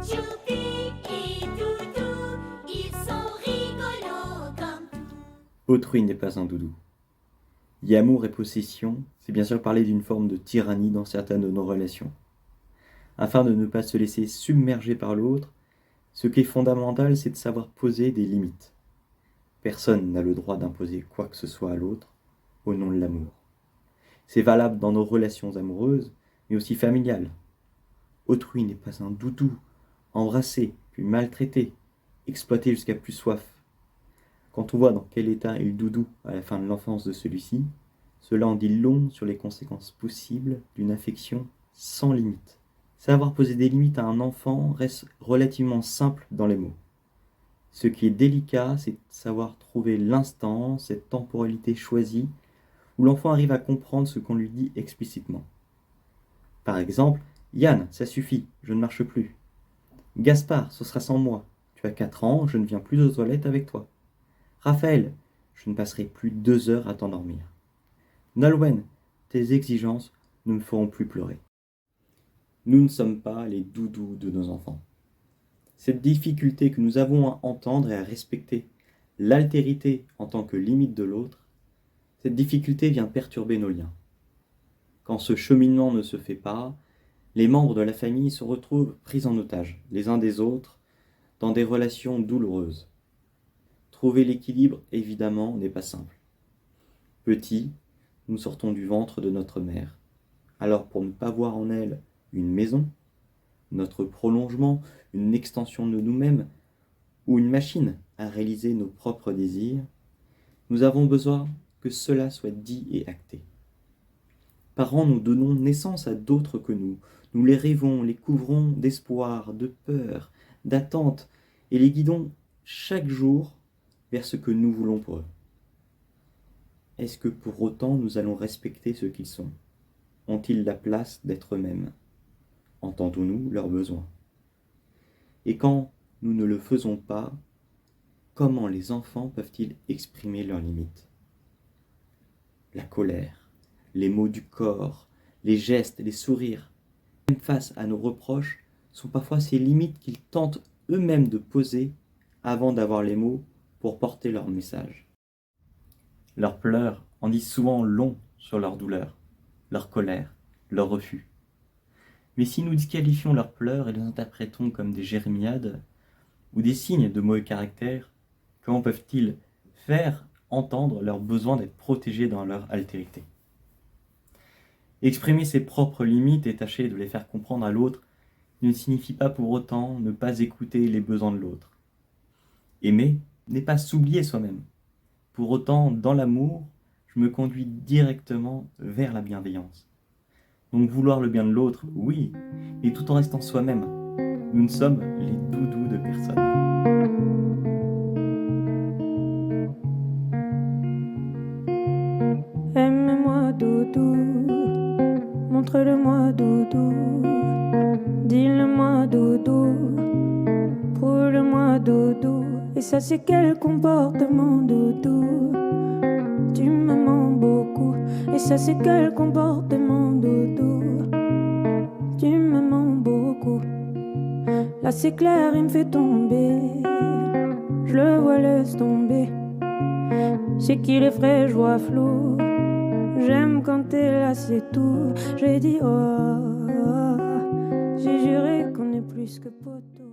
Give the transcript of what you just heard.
Choupi et Doudou, ils sont rigolos comme tout. Autrui n'est pas un doudou. Y amour et possession, c'est bien sûr parler d'une forme de tyrannie dans certaines de nos relations. Afin de ne pas se laisser submerger par l'autre, ce qui est fondamental, c'est de savoir poser des limites. Personne n'a le droit d'imposer quoi que ce soit à l'autre au nom de l'amour. C'est valable dans nos relations amoureuses, mais aussi familiales. Autrui n'est pas un doudou, embrassé, puis maltraité, exploité jusqu'à plus soif. Quand on voit dans quel état est le doudou à la fin de l'enfance de celui-ci, cela en dit long sur les conséquences possibles d'une affection sans limite. Savoir poser des limites à un enfant reste relativement simple dans les mots. Ce qui est délicat, c'est de savoir trouver l'instant, cette temporalité choisie, où l'enfant arrive à comprendre ce qu'on lui dit explicitement. Par exemple, Yann, ça suffit, je ne marche plus. Gaspard, ce sera sans moi. Tu as 4 ans, je ne viens plus aux toilettes avec toi. Raphaël, je ne passerai plus 2 heures à t'endormir. Nolwenn, tes exigences ne me feront plus pleurer. Nous ne sommes pas les doudous de nos enfants. Cette difficulté que nous avons à entendre et à respecter l'altérité en tant que limite de l'autre, cette difficulté vient perturber nos liens. Quand ce cheminement ne se fait pas, les membres de la famille se retrouvent pris en otage, les uns des autres, dans des relations douloureuses. Trouver l'équilibre, évidemment, n'est pas simple. Petits, nous sortons du ventre de notre mère. Alors pour ne pas voir en elle une maison, notre prolongement, une extension de nous-mêmes, ou une machine à réaliser nos propres désirs, nous avons besoin que cela soit dit et acté. Parents, nous donnons naissance à d'autres que nous les rêvons, les couvrons d'espoir, de peur, d'attente, et les guidons chaque jour vers ce que nous voulons pour eux. Est-ce que pour autant nous allons respecter ce qu'ils sont ? Ont-ils la place d'être eux-mêmes ? Entendons-nous leurs besoins ? Et quand nous ne le faisons pas, comment les enfants peuvent-ils exprimer leurs limites ? La colère, les mots du corps, les gestes, les sourires, même face à nos reproches, sont parfois ces limites qu'ils tentent eux-mêmes de poser avant d'avoir les mots pour porter leur message. Leurs pleurs en disent souvent long sur leur douleur, leur colère, leur refus. Mais si nous disqualifions leurs pleurs et les interprétons comme des jérémiades ou des signes de mauvais caractère, comment peuvent-ils faire entendre leur besoin d'être protégés dans leur altérité ? Exprimer ses propres limites et tâcher de les faire comprendre à l'autre ne signifie pas pour autant ne pas écouter les besoins de l'autre. Aimer n'est pas s'oublier soi-même. Pour autant, dans l'amour, je me conduis directement vers la bienveillance. Donc vouloir le bien de l'autre, oui, mais tout en restant soi-même. Nous ne sommes les doudous de personne. Aime-moi doudou, montre-le-moi doudou, dis-le-moi doudou, prouve-le-moi doudou. Et ça c'est quel comportement doudou, tu me mens beaucoup. Et ça c'est quel comportement doudou, tu me mens beaucoup. Là c'est clair, il me fait tomber, je le vois, laisse tomber. C'est qu'il est frais, je vois flou. J'aime quand t'es là, c'est tout. J'ai dit oh, j'ai juré qu'on est plus que poteaux.